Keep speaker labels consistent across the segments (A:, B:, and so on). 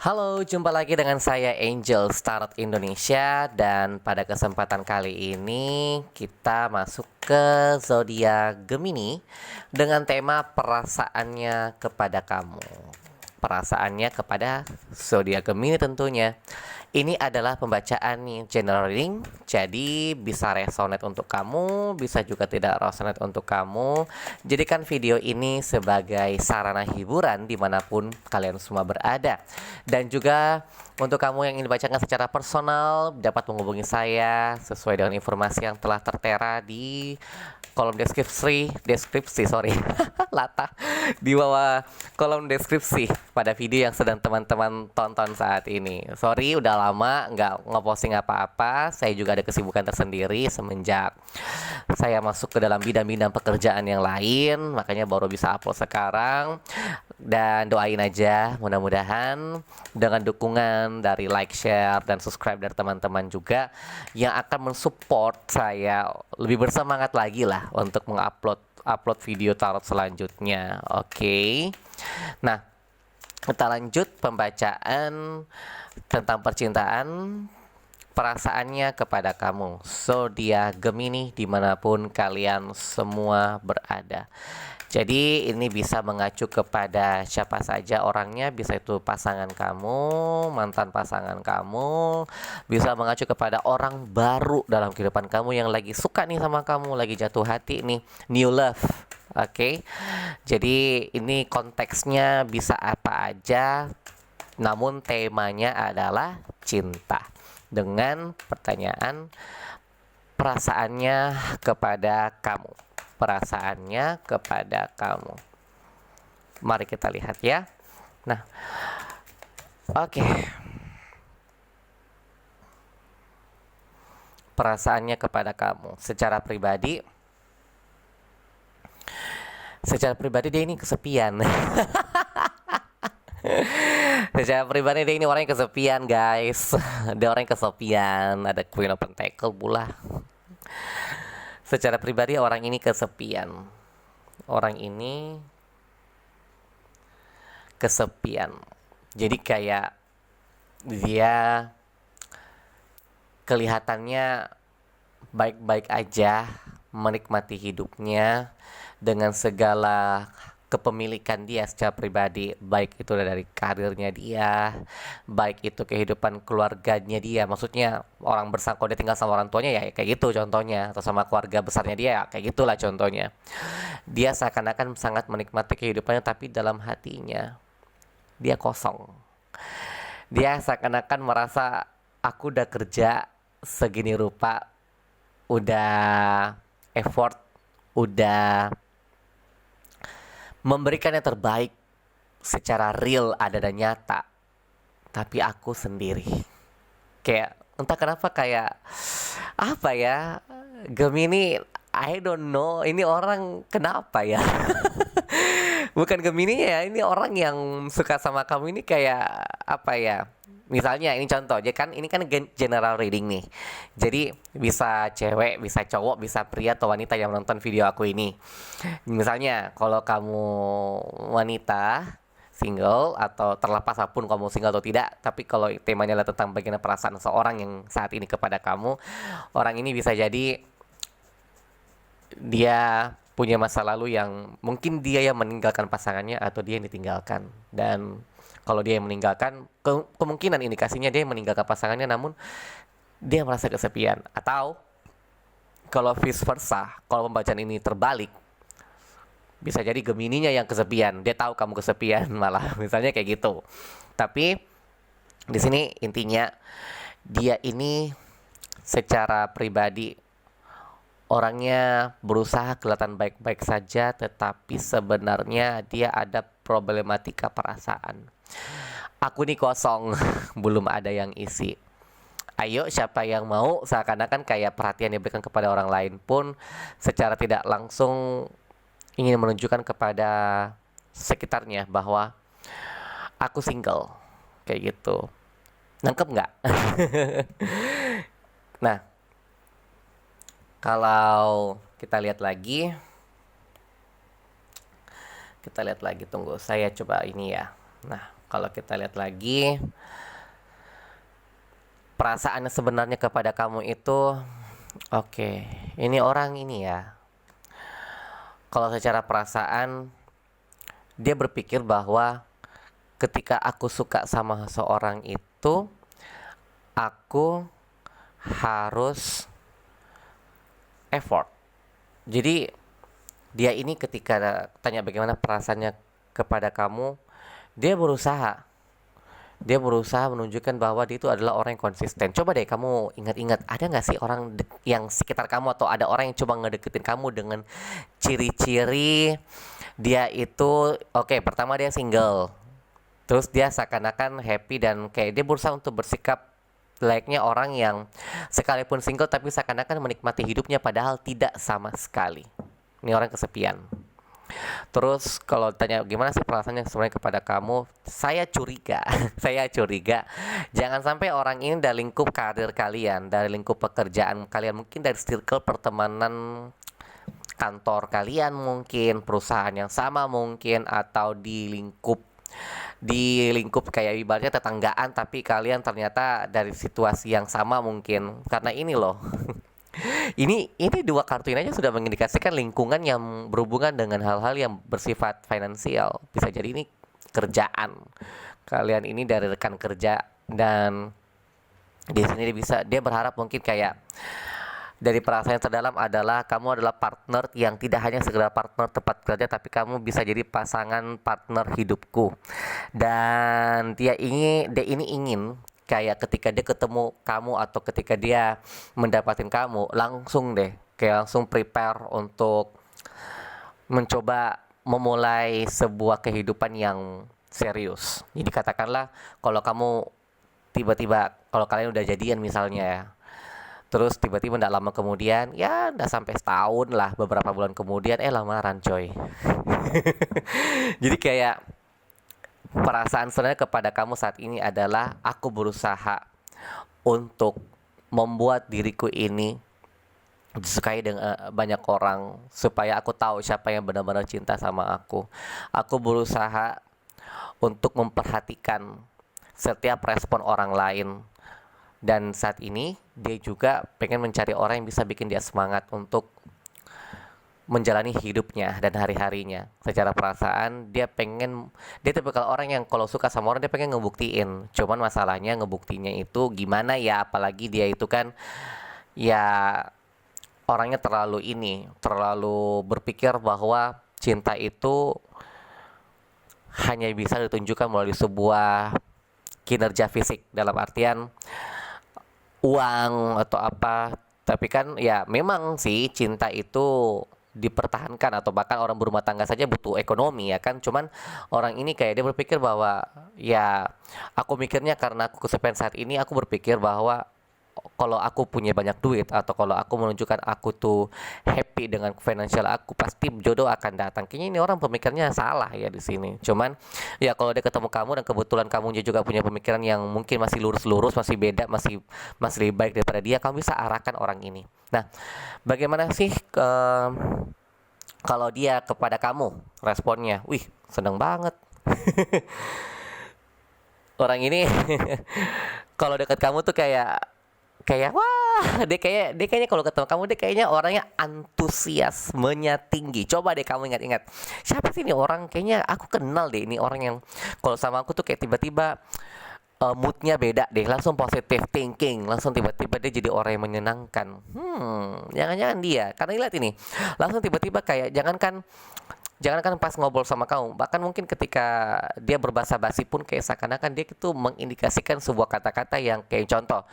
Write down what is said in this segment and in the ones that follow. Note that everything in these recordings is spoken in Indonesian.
A: Halo, jumpa lagi dengan saya Angel Startup Indonesia dan pada kesempatan kali ini kita masuk ke zodiak Gemini dengan tema perasaannya kepada kamu. Perasaannya kepada zodiak Gemini tentunya. Ini adalah pembacaan general reading, jadi bisa resonate untuk kamu, bisa juga tidak resonate untuk kamu. Jadikan video ini sebagai sarana hiburan dimanapun kalian semua berada. Dan juga untuk kamu yang ingin dibacakan secara personal, dapat menghubungi saya sesuai dengan informasi yang telah tertera di kolom deskripsi latah di bawah kolom deskripsi pada video yang sedang teman-teman tonton saat ini. Sorry udah lama nggak ngeposting apa-apa, saya juga ada kesibukan tersendiri semenjak saya masuk ke dalam bidang-bidang pekerjaan yang lain, makanya baru bisa upload sekarang. Dan doain aja mudah-mudahan dengan dukungan dari like, share, dan subscribe dari teman-teman juga yang akan mensupport saya lebih bersemangat lagi lah untuk upload video tarot selanjutnya. Oke. Nah, kita lanjut pembacaan tentang percintaan, perasaannya kepada kamu zodiak Gemini dimanapun kalian semua berada. Jadi ini bisa mengacu kepada siapa saja orangnya, bisa itu pasangan kamu, mantan pasangan kamu, bisa mengacu kepada orang baru dalam kehidupan kamu yang lagi suka nih sama kamu, lagi jatuh hati nih, new love. Oke. Jadi ini konteksnya bisa apa aja, namun temanya adalah cinta. Dengan pertanyaan perasaannya kepada kamu. Perasaannya kepada kamu. Mari kita lihat ya. Nah, oke. Perasaannya kepada kamu secara pribadi dia ini kesepian. Secara pribadi dia ini orang yang kesepian, guys. Dia orang yang kesepian. Ada Queen of Pentacle pula. Secara pribadi orang ini kesepian. Orang ini kesepian. Jadi kayak dia kelihatannya baik-baik aja, menikmati hidupnya dengan segala kepemilikan dia secara pribadi, baik itu dari karirnya dia, baik itu kehidupan keluarganya dia. Maksudnya orang bersangkut dia tinggal sama orang tuanya ya kayak gitu contohnya, atau sama keluarga besarnya dia ya kayak gitulah contohnya. Dia seakan-akan sangat menikmati kehidupannya, tapi dalam hatinya dia kosong. Dia seakan-akan merasa, aku udah kerja segini rupa, udah effort, udah memberikan yang terbaik secara real, ada dan nyata, tapi aku sendiri. Kayak entah kenapa kayak apa ya, Gemini, I don't know ini orang kenapa ya. Bukan Gemini ya, ini orang yang suka sama kamu ini kayak apa ya. Misalnya ini contoh aja kan, ini kan general reading nih. Jadi bisa cewek, bisa cowok, bisa pria atau wanita yang menonton video aku ini. Misalnya kalau kamu wanita single atau terlepas apapun kamu single atau tidak, tapi kalau temanya adalah tentang bagaimana perasaan seorang yang saat ini kepada kamu, orang ini bisa jadi dia punya masa lalu yang mungkin dia yang meninggalkan pasangannya atau dia yang ditinggalkan. Dan kalau dia yang meninggalkan, kemungkinan indikasinya dia yang meninggalkan pasangannya namun dia merasa kesepian. Atau kalau vice versa, kalau pembacaan ini terbalik, bisa jadi Gemininya yang kesepian, dia tahu kamu kesepian malah, misalnya kayak gitu. Tapi di sini intinya dia ini secara pribadi orangnya berusaha kelihatan baik-baik saja, tetapi sebenarnya dia ada problematika perasaan. Aku nih kosong, belum ada yang isi. Ayo siapa yang mau, seakan-akan kayak perhatian yang diberikan kepada orang lain pun secara tidak langsung ingin menunjukkan kepada sekitarnya bahwa aku single, kayak gitu. Nangkep nggak? Nah, kalau kita lihat lagi, tunggu saya coba ini ya. Nah, Kalau kita lihat lagi, perasaannya sebenarnya kepada kamu itu, oke, ini orang ini ya. Kalau secara perasaan, dia berpikir bahwa ketika aku suka sama seseorang itu, aku harus effort. Jadi dia ini ketika tanya bagaimana perasaannya kepada kamu, dia berusaha menunjukkan bahwa dia itu adalah orang yang konsisten. Coba deh kamu ingat-ingat, ada nggak sih orang yang sekitar kamu, atau ada orang yang coba ngedeketin kamu dengan ciri-ciri dia itu, oke, pertama dia single, terus dia seakan-akan happy dan kayak dia berusaha untuk bersikap layaknya orang yang sekalipun single tapi seakan-akan menikmati hidupnya padahal tidak sama sekali. Ini orang kesepian. Terus kalau tanya gimana sih perasaannya sebenarnya kepada kamu, saya curiga, saya curiga, jangan sampai orang ini dari lingkup karir kalian, dari lingkup pekerjaan kalian, mungkin dari circle pertemanan kantor kalian, mungkin perusahaan yang sama mungkin, atau di lingkup kayak ibaratnya tetanggaan, tapi kalian ternyata dari situasi yang sama mungkin. Karena ini loh, ini dua kartu ini aja sudah mengindikasikan lingkungan yang berhubungan dengan hal-hal yang bersifat finansial. Bisa jadi ini kerjaan. Kalian ini dari rekan kerja, dan di sini dia berharap mungkin kayak dari perasaan yang terdalam adalah kamu adalah partner yang tidak hanya sekedar partner tempat kerja, tapi kamu bisa jadi pasangan partner hidupku. Dan dia ini ingin kayak ketika dia ketemu kamu atau ketika dia mendapatkan kamu, langsung deh kayak langsung prepare untuk mencoba memulai sebuah kehidupan yang serius. Jadi katakanlah kalau kamu tiba-tiba, kalau kalian udah jadian misalnya ya, terus tiba-tiba tidak lama kemudian, ya udah sampai setahun lah, beberapa bulan kemudian lamaran coy. Jadi kayak perasaan sebenarnya kepada kamu saat ini adalah aku berusaha untuk membuat diriku ini disukai dengan banyak orang, supaya aku tahu siapa yang benar-benar cinta sama aku. Aku berusaha untuk memperhatikan setiap respon orang lain. Dan saat ini dia juga pengen mencari orang yang bisa bikin dia semangat untuk menjalani hidupnya dan hari-harinya. Secara perasaan dia tipikal orang yang kalau suka sama orang dia pengen ngebuktiin. Cuman masalahnya ngebuktinya itu gimana ya, apalagi dia itu kan ya orangnya terlalu berpikir bahwa cinta itu hanya bisa ditunjukkan melalui sebuah kinerja fisik, dalam artian uang atau apa. Tapi kan ya memang sih cinta itu dipertahankan, atau bahkan orang berumah tangga saja butuh ekonomi ya kan. Cuman orang ini kayak dia berpikir bahwa ya aku mikirnya karena aku kesepian saat ini, aku berpikir bahwa kalau aku punya banyak duit atau kalau aku menunjukkan aku tuh happy dengan financial aku, pasti jodoh akan datang. Kayaknya ini orang pemikirannya salah ya di sini. Cuman ya kalau dia ketemu kamu dan kebetulan kamu juga punya pemikiran yang mungkin masih lurus-lurus, masih beda, masih lebih baik daripada dia, kamu bisa arahkan orang ini. Nah, bagaimana sih kalau dia kepada kamu responnya? Wih, seneng banget. Orang ini kalau dekat kamu tuh kayak wah, dia kayaknya kalau ketemu kamu dia kayaknya orangnya antusiasmenya tinggi. Coba deh kamu ingat-ingat, siapa sih ini orang? Kayaknya aku kenal deh ini orang yang kalau sama aku tuh kayak tiba-tiba moodnya beda deh, langsung positive thinking, langsung tiba-tiba dia jadi orang yang menyenangkan. Jangan-jangan dia, karena lihat ini, langsung tiba-tiba kayak jangankan pas ngobrol sama kamu, bahkan mungkin ketika dia berbahasa basi pun kayak seakan-akan dia itu mengindikasikan sebuah kata-kata yang kayak contoh,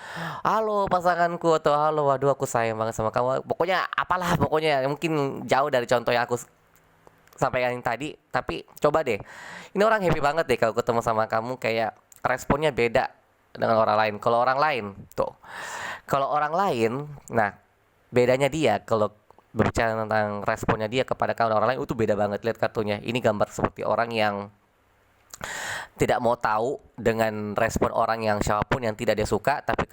A: halo pasanganku, atau halo waduh aku sayang banget sama kamu, pokoknya apalah, pokoknya mungkin jauh dari contoh yang aku sampaikan yang tadi. Tapi coba deh, ini orang happy banget deh kalau ketemu sama kamu, kayak responnya beda dengan orang lain. Kalau orang lain, nah bedanya dia kalau berbicara tentang responnya dia kepada orang lain itu beda banget. Lihat kartunya, ini gambar seperti orang yang tidak mau tahu dengan respon orang yang siapapun yang tidak dia suka, tapi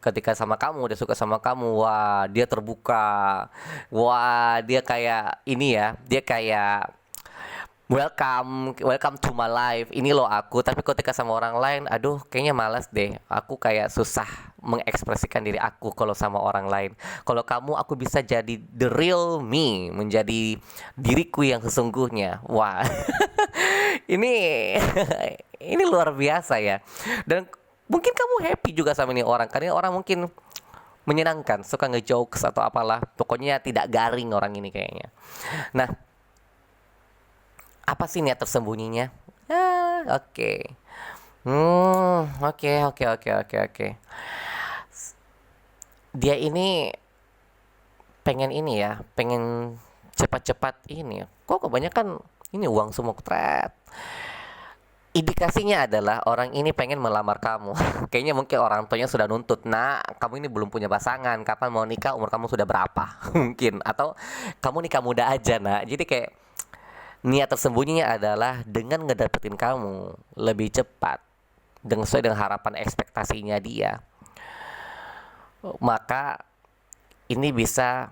A: ketika sama kamu, dia suka sama kamu, wah dia terbuka, wah dia kayak ini ya, dia kayak welcome to my life. Ini loh aku. Tapi ketika sama orang lain, aduh, kayaknya malas deh. Aku kayak susah mengekspresikan diri aku kalau sama orang lain. Kalau kamu, aku bisa jadi the real me, menjadi diriku yang sesungguhnya. Wah, ini ini luar biasa ya. Dan mungkin kamu happy juga sama ini orang, karena orang mungkin menyenangkan, suka ngejokes atau apalah. Pokoknya tidak garing orang ini kayaknya. Nah, apa sih niat tersembunyinya? Oke. Oke. Dia ini pengen ini ya, pengen cepat-cepat ini. Kok kebanyakan ini uang semua ketret. Indikasinya adalah orang ini pengen melamar kamu. Kayaknya mungkin orang tuanya sudah nuntut, nah kamu ini belum punya pasangan, kapan mau nikah, umur kamu sudah berapa? Mungkin, atau kamu nikah muda aja, nah. Jadi kayak niat tersembunyinya adalah dengan ngedapetin kamu lebih cepat dengan sesuai dengan harapan ekspektasinya dia, maka ini bisa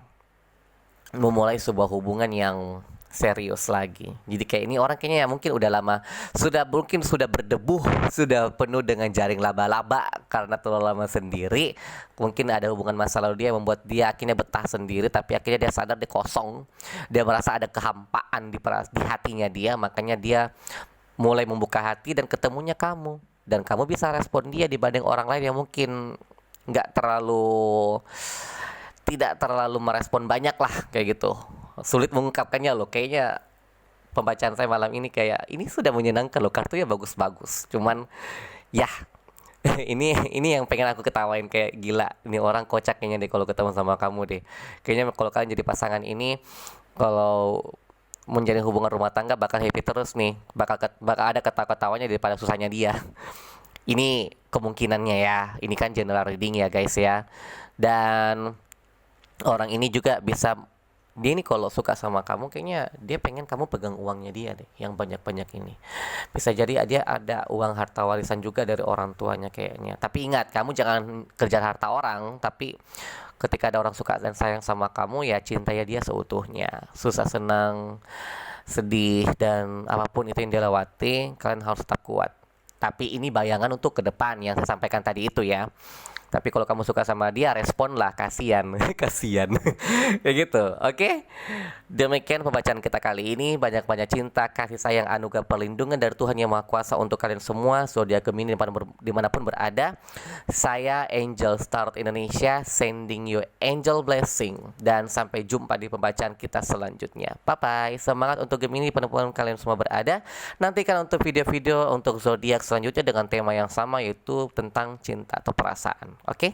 A: memulai sebuah hubungan yang serius lagi. Jadi kayak ini orang kayaknya ya mungkin udah lama, mungkin sudah berdebu, sudah penuh dengan jaring laba-laba karena terlalu lama sendiri. Mungkin ada hubungan masa lalu dia yang membuat dia akhirnya betah sendiri, tapi akhirnya dia sadar dia kosong. Dia merasa ada kehampaan di hatinya dia, makanya dia mulai membuka hati dan ketemunya kamu. Dan kamu bisa respon dia dibanding orang lain yang mungkin tidak terlalu merespon banyak lah kayak gitu. Sulit mengungkapkannya loh. Kayaknya pembacaan saya malam ini kayak ini sudah menyenangkan loh, kartunya bagus-bagus. Cuman ya ini yang pengen aku ketawain, kayak gila. Ini orang kocak kayaknya deh kalau ketemu sama kamu deh. Kayaknya kalau kalian jadi pasangan ini, kalau menjalin hubungan rumah tangga bakal happy terus nih. Bakal ada ketawa-ketawanya daripada susahnya dia. Ini kemungkinannya ya. Ini kan general reading ya guys ya. Dan orang ini juga bisa, dia ini kalau suka sama kamu kayaknya dia pengen kamu pegang uangnya dia deh, yang banyak-banyak ini. Bisa jadi dia ada uang harta warisan juga dari orang tuanya kayaknya. Tapi ingat, kamu jangan kejar harta orang. Tapi ketika ada orang suka dan sayang sama kamu, ya cintai dia seutuhnya. Susah, senang, sedih, dan apapun itu yang dia lewati, kalian harus tetap kuat. Tapi ini bayangan untuk ke depan yang saya sampaikan tadi itu ya. Tapi kalau kamu suka sama dia, responlah, kasihan. Kasihan. Kayak gitu. Oke. Demikian pembacaan kita kali ini. Banyak-banyak cinta, kasih sayang, anugerah perlindungan dari Tuhan Yang Maha Kuasa untuk kalian semua, zodiak Gemini dimanapun berada. Saya Angel Tarot Indonesia, sending you angel blessing. Dan sampai jumpa di pembacaan kita selanjutnya. Bye-bye. Semangat untuk Gemini dimanapun kalian semua berada. Nantikan untuk video-video untuk zodiak selanjutnya dengan tema yang sama, yaitu tentang cinta atau perasaan. Oke?